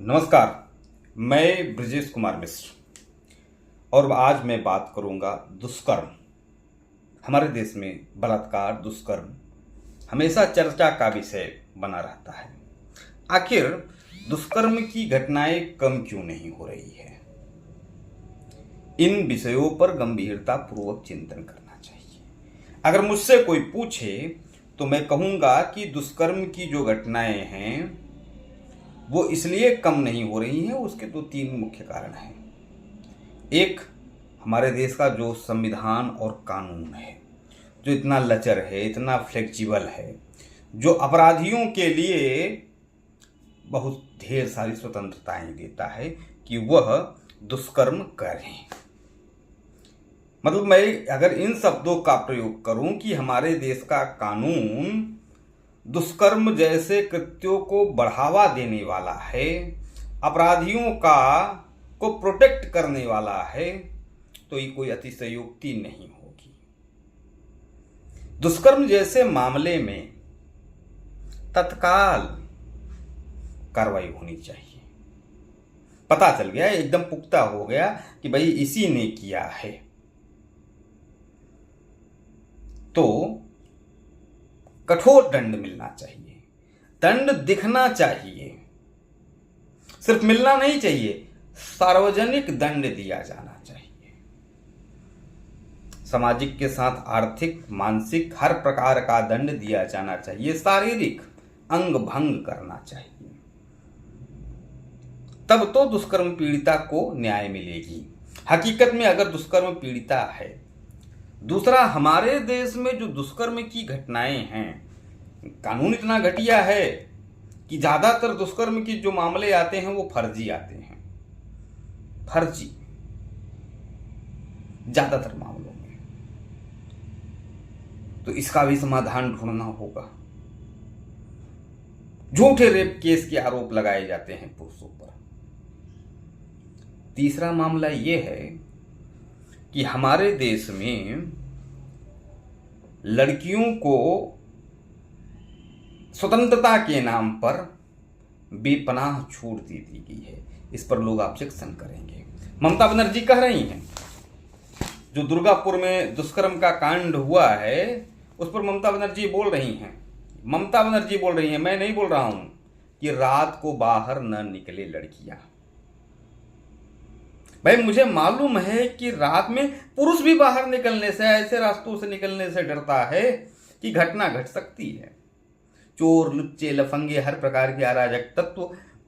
नमस्कार। मैं ब्रजेश कुमार मिश्र और आज मैं बात करूंगा दुष्कर्म। हमारे देश में बलात्कार, दुष्कर्म हमेशा चर्चा का विषय बना रहता है। आखिर दुष्कर्म की घटनाएं कम क्यों नहीं हो रही है? इन विषयों पर गंभीरता पूर्वक चिंतन करना चाहिए। अगर मुझसे कोई पूछे तो मैं कहूंगा कि दुष्कर्म की जो घटनाएं हैं वो इसलिए कम नहीं हो रही हैं। उसके तो तीन मुख्य कारण हैं। एक, हमारे देश का जो संविधान और कानून है, जो इतना लचर है, इतना फ्लेक्सिबल है, जो अपराधियों के लिए बहुत ढेर सारी स्वतंत्रताएं देता है कि वह दुष्कर्म करें। मतलब मैं अगर इन शब्दों का प्रयोग करूं कि हमारे देश का कानून दुष्कर्म जैसे कृत्यों को बढ़ावा देने वाला है, अपराधियों को प्रोटेक्ट करने वाला है, तो ये कोई अतिशयोक्ति नहीं होगी। दुष्कर्म जैसे मामले में तत्काल कार्रवाई होनी चाहिए। पता चल गया, एकदम पुख्ता हो गया कि भाई इसी ने किया है, तो कठोर दंड मिलना चाहिए। दंड दिखना चाहिए, सिर्फ मिलना नहीं चाहिए, सार्वजनिक दंड दिया जाना चाहिए। सामाजिक के साथ आर्थिक, मानसिक हर प्रकार का दंड दिया जाना चाहिए। शारीरिक अंग भंग करना चाहिए, तब तो दुष्कर्म पीड़िता को न्याय मिलेगी। हकीकत में अगर दुष्कर्म पीड़िता है। दूसरा, हमारे देश में जो दुष्कर्म की घटनाएं हैं, कानून इतना घटिया है कि ज्यादातर दुष्कर्म के जो मामले आते हैं वो फर्जी आते हैं। फर्जी ज्यादातर मामलों में, तो इसका भी समाधान ढूंढना होगा। झूठे रेप केस के आरोप लगाए जाते हैं पुरुषों पर। तीसरा मामला यह है कि हमारे देश में लड़कियों को स्वतंत्रता के नाम पर बेपनाह छूट दे दी गई है। इस पर लोग ऑब्जेक्शन करेंगे। ममता बनर्जी कह रही हैं, जो दुर्गापुर में दुष्कर्म का कांड हुआ है उस पर ममता बनर्जी बोल रही हैं। ममता बनर्जी बोल रही हैं, मैं नहीं बोल रहा हूं, कि रात को बाहर न निकले लड़कियां। भाई मुझे मालूम है कि रात में पुरुष भी बाहर निकलने से, ऐसे रास्तों से निकलने से डरता है कि घटना घट सकती है। चोर, लुच्चे, लफंगे, हर प्रकार के अराजक तत्व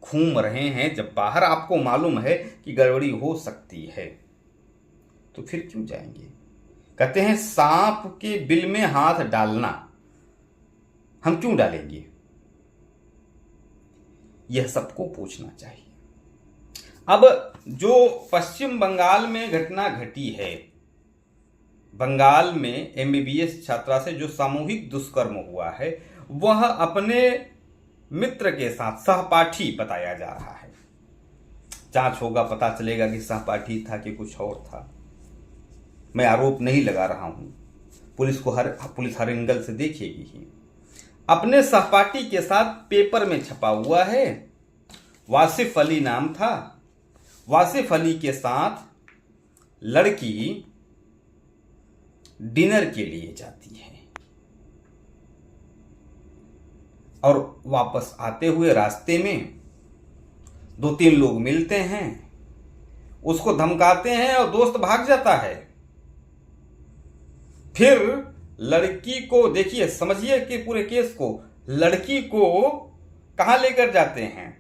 घूम रहे हैं। जब बाहर आपको मालूम है कि गड़बड़ी हो सकती है तो फिर क्यों जाएंगे? कहते हैं सांप के बिल में हाथ डालना, हम क्यों डालेंगे? यह सबको पूछना चाहिए। अब जो पश्चिम बंगाल में घटना घटी है, बंगाल में एमबीबीएस छात्रा से जो सामूहिक दुष्कर्म हुआ है, वह अपने मित्र के साथ, सहपाठी बताया जा रहा है। जांच होगा, पता चलेगा कि सहपाठी था कि कुछ और था। मैं आरोप नहीं लगा रहा हूं, पुलिस हर एंगल से देखेगी ही। अपने सहपाठी के साथ पेपर में छपा हुआ है, वासिफ अली नाम था। वासिफ अली के साथ लड़की डिनर के लिए जाती है और वापस आते हुए रास्ते में दो तीन लोग मिलते हैं, उसको धमकाते हैं और दोस्त भाग जाता है। फिर लड़की को देखिए, समझिए कि पूरे केस को, लड़की को कहां लेकर जाते हैं?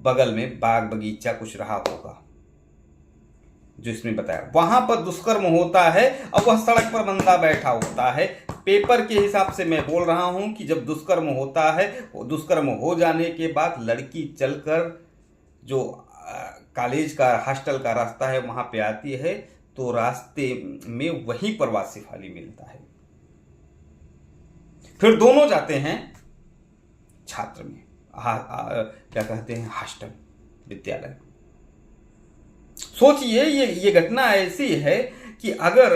बगल में बाग बगीचा कुछ रहा होगा जो इसमें बताया, वहां पर दुष्कर्म होता है और वह सड़क पर बंदा बैठा होता है। पेपर के हिसाब से मैं बोल रहा हूं कि जब दुष्कर्म होता है, दुष्कर्म हो जाने के बाद लड़की चलकर जो कॉलेज का, हॉस्टल का रास्ता है वहां पे आती है, तो रास्ते में वहीं पर वासिफ अली मिलता है। फिर दोनों जाते हैं छात्र में, क्या कहते हैं, हॉस्टल, विद्यालय। सोचिए ये घटना ऐसी है कि अगर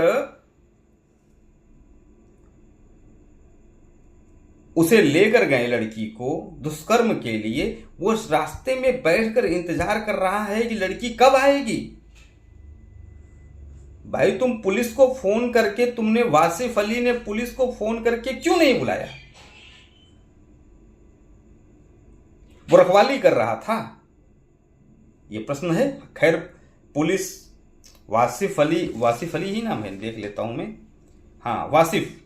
उसे लेकर गए लड़की को दुष्कर्म के लिए, वो उस रास्ते में बैठकर इंतजार कर रहा है कि लड़की कब आएगी। भाई तुम पुलिस को फोन करके, तुमने वासिफ अली ने पुलिस को फोन करके क्यों नहीं बुलाया? वो रखवाली कर रहा था, ये प्रश्न है। खैर पुलिस वासिफ अली ही नाम है, देख लेता हूं मैं, हाँ वासिफ,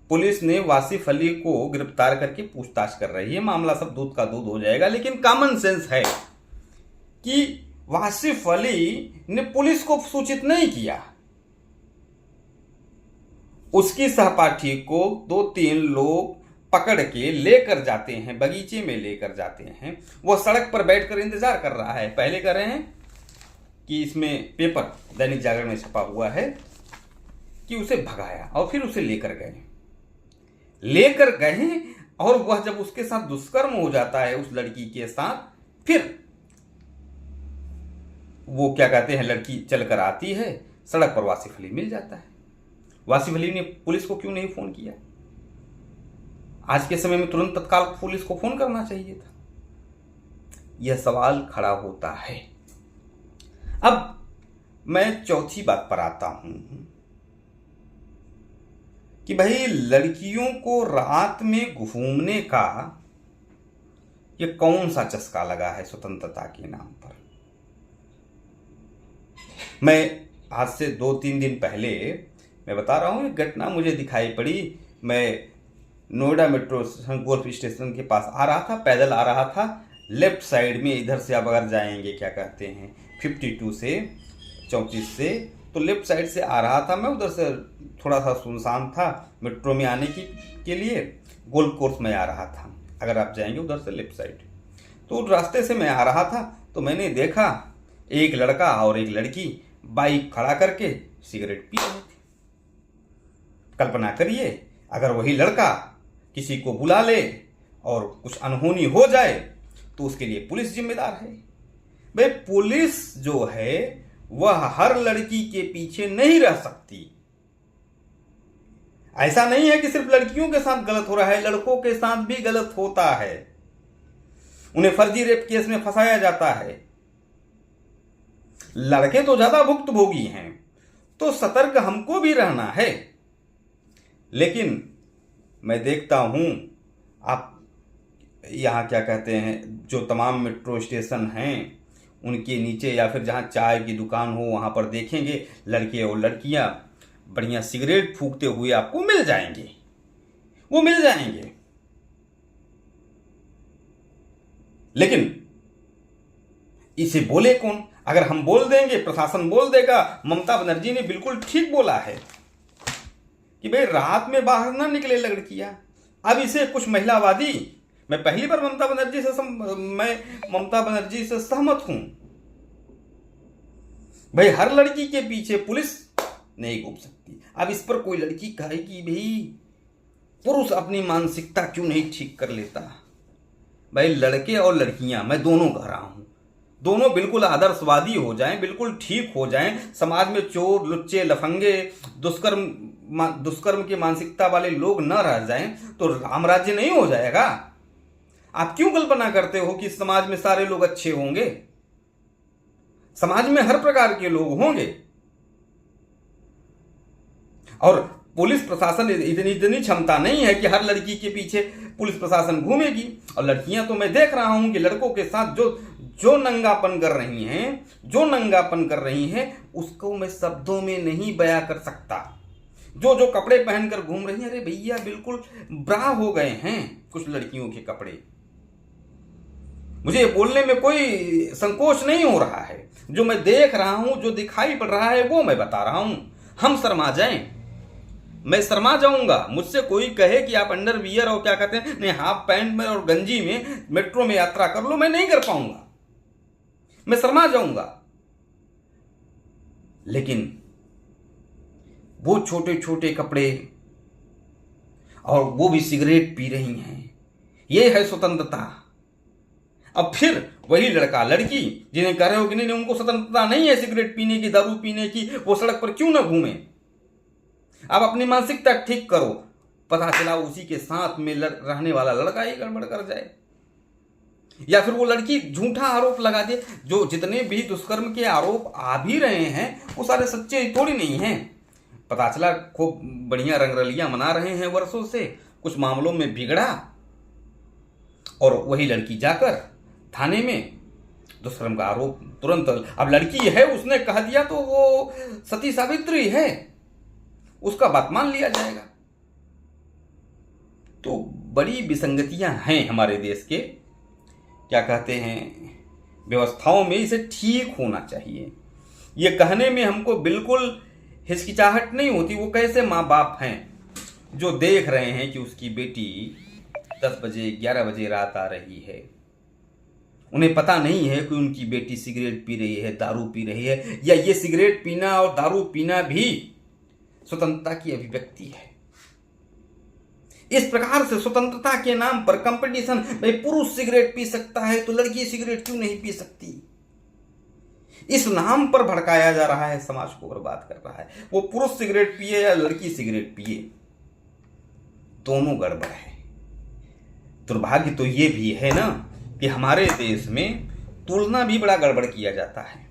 पुलिस ने वासिफ अली को गिरफ्तार करके पूछताछ कर रही है। मामला सब दूध का दूध हो जाएगा, लेकिन कॉमन सेंस है कि वासिफ अली ने पुलिस को सूचित नहीं किया। उसकी सहपाठी को 2-3 लोग पकड़ के लेकर जाते हैं, बगीचे में लेकर जाते हैं। वो सड़क पर बैठकर इंतजार कर रहा है। पहले कह रहे हैं कि इसमें पेपर दैनिक जागरण में छपा हुआ है कि उसे भगाया और फिर उसे लेकर गए और वह जब उसके साथ दुष्कर्म हो जाता है उस लड़की के साथ, फिर वो क्या कहते हैं, लड़की चलकर आती है, सड़क पर वासिफ अली मिल जाता है। वासिफ अली ने पुलिस को क्यों नहीं फोन किया? आज के समय में तुरंत तत्काल पुलिस को फोन करना चाहिए था। यह सवाल खड़ा होता है। अब मैं चौथी बात पर आता हूं कि भाई लड़कियों को रात में घूमने का ये कौन सा चस्का लगा है स्वतंत्रता के नाम पर। मैं आज से 2-3 दिन पहले मैं बता रहा हूं, एक घटना मुझे दिखाई पड़ी। मैं नोएडा मेट्रो गोल्फ स्टेशन के पास आ रहा था, पैदल आ रहा था। लेफ्ट साइड में इधर से आप अगर जाएंगे क्या कहते हैं 52 से 34 से, तो लेफ्ट साइड से आ रहा था मैं। उधर से थोड़ा सा सुनसान था, मेट्रो में आने के लिए गोल्फ कोर्स में आ रहा था। अगर आप जाएंगे उधर से लेफ्ट साइड, तो रास्ते से मैं आ रहा था तो मैंने देखा एक लड़का और एक लड़की बाइक खड़ा करके सिगरेट पी रहे थे। कल्पना करिए अगर वही लड़का किसी को बुला ले और कुछ अनहोनी हो जाए तो उसके लिए पुलिस जिम्मेदार है। भाई पुलिस जो है वह हर लड़की के पीछे नहीं रह सकती। ऐसा नहीं है कि सिर्फ लड़कियों के साथ गलत हो रहा है, लड़कों के साथ भी गलत होता है। उन्हें फर्जी रेप केस में फंसाया जाता है। लड़के तो ज्यादा भुक्तभोगी हैं, तो सतर्क हमको भी रहना है। लेकिन मैं देखता हूं, आप यहां क्या कहते हैं, जो तमाम मेट्रो स्टेशन हैं उनके नीचे या फिर जहां चाय की दुकान हो वहां पर देखेंगे लड़के और लड़कियां बढ़िया सिगरेट फूंकते हुए आपको मिल जाएंगे, वो मिल जाएंगे। लेकिन इसे बोले कौन? अगर हम बोल देंगे, प्रशासन बोल देगा। ममता बनर्जी ने बिल्कुल ठीक बोला है कि भाई रात में बाहर ना निकले लड़कियां। अब इसे कुछ महिलावादी, मैं पहली बार ममता बनर्जी से सहमत हूं। भाई हर लड़की के पीछे पुलिस नहीं घूम सकती। अब इस पर कोई लड़की कहेगी भाई पुरुष अपनी मानसिकता क्यों नहीं ठीक कर लेता। भाई लड़के और लड़कियां, मैं दोनों कह रहा हूं, दोनों बिल्कुल आदर्शवादी हो जाएं, बिल्कुल ठीक हो जाएं। समाज में चोर, लुच्चे, लफंगे, दुष्कर्म की मानसिकता वाले लोग न रह जाएं तो राम राज्य नहीं हो जाएगा। आप क्यों कल्पना करते हो कि समाज में सारे लोग अच्छे होंगे? समाज में हर प्रकार के लोग होंगे। और पुलिस प्रशासन इतनी क्षमता नहीं है कि हर लड़की के पीछे पुलिस प्रशासन घूमेगी। और लड़कियां तो मैं देख रहा हूं कि लड़कों के साथ जो नंगापन कर रही हैं उसको मैं शब्दों में नहीं बयां कर सकता। जो कपड़े पहनकर घूम रही हैं, अरे भैया बिल्कुल ब्रा हो गए हैं कुछ लड़कियों के कपड़े। मुझे बोलने में कोई संकोच नहीं हो रहा है। जो मैं देख रहा हूं, जो दिखाई पड़ रहा है वो मैं बता रहा हूं। हम शर्मा जाएं, मैं शर्मा जाऊंगा। मुझसे कोई कहे कि आप अंडरवियर और क्या कहते हैं, नहीं हाफ पैंट में और गंजी में मेट्रो में यात्रा कर लो, मैं नहीं कर पाऊंगा, मैं शर्मा जाऊंगा। लेकिन वो छोटे छोटे कपड़े और वो भी सिगरेट पी रही हैं, ये है स्वतंत्रता। अब फिर वही लड़का लड़की जिन्हें कह रहे हो कि नहीं उनको स्वतंत्रता नहीं है सिगरेट पीने की, दारू पीने की, वो सड़क पर क्यों ना घूमे। आप अपनी मानसिकता ठीक करो। पता चला उसी के साथ में रहने वाला लड़का ही गड़बड़ कर जाए, या फिर वो लड़की झूठा आरोप लगा दे। जो जितने भी दुष्कर्म के आरोप आ भी रहे हैं वो सारे सच्चे थोड़ी नहीं हैं। पता चला खूब बढ़िया रंगरलियां मना रहे हैं वर्षों से, कुछ मामलों में बिगड़ा और वही लड़की जाकर थाने में दुष्कर्म का आरोप तुरंत, अब लड़की है उसने कह दिया तो वो सती सावित्री है, उसका बात मान लिया जाएगा। तो बड़ी विसंगतियां हैं हमारे देश के क्या कहते हैं व्यवस्थाओं में, इसे ठीक होना चाहिए। ये कहने में हमको बिल्कुल हिचकिचाहट नहीं होती। वो कैसे माँ बाप हैं जो देख रहे हैं कि उसकी बेटी 10 बजे 11 बजे रात आ रही है, उन्हें पता नहीं है कि उनकी बेटी सिगरेट पी रही है, दारू पी रही है, या ये सिगरेट पीना और दारू पीना भी स्वतंत्रता की अभिव्यक्ति है। इस प्रकार से स्वतंत्रता के नाम पर कंपटीशन, भाई पुरुष सिगरेट पी सकता है तो लड़की सिगरेट क्यों नहीं पी सकती, इस नाम पर भड़काया जा रहा है, समाज को बर्बाद कर रहा है। वो पुरुष सिगरेट पिए या लड़की सिगरेट पिए, दोनों गड़बड़ है। दुर्भाग्य तो ये भी है ना कि हमारे देश में तुलना भी बड़ा गड़बड़ किया जाता है,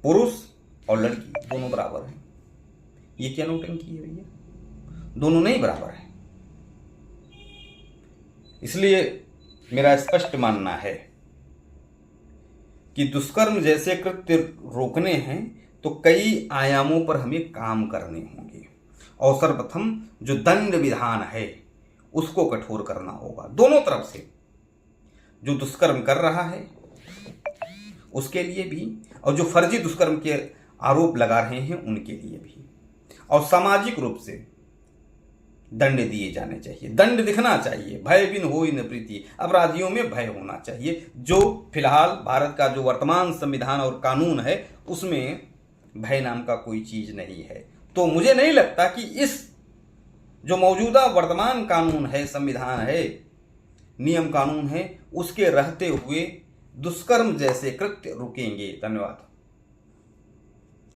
पुरुष और लड़की दोनों बराबर हैं। ये क्या नौटंकी है भैया, दोनों नहीं बराबर है। इसलिए मेरा स्पष्ट मानना है कि दुष्कर्म जैसे कृत्य रोकने हैं तो कई आयामों पर हमें काम करने होंगे, और सर्वप्रथम जो दंड विधान है उसको कठोर करना होगा, दोनों तरफ से, जो दुष्कर्म कर रहा है उसके लिए भी और जो फर्जी दुष्कर्म के आरोप लगा रहे हैं उनके लिए भी। और सामाजिक रूप से दंड दिए जाने चाहिए, दंड दिखना चाहिए, भय बिन होई न प्रीति, अपराधियों में भय होना चाहिए। जो फिलहाल भारत का जो वर्तमान संविधान और कानून है उसमें भय नाम का कोई चीज नहीं है। तो मुझे नहीं लगता कि इस जो मौजूदा वर्तमान कानून है, संविधान है, नियम कानून है, उसके रहते हुए दुष्कर्म जैसे कृत्य रुकेंगे। धन्यवाद।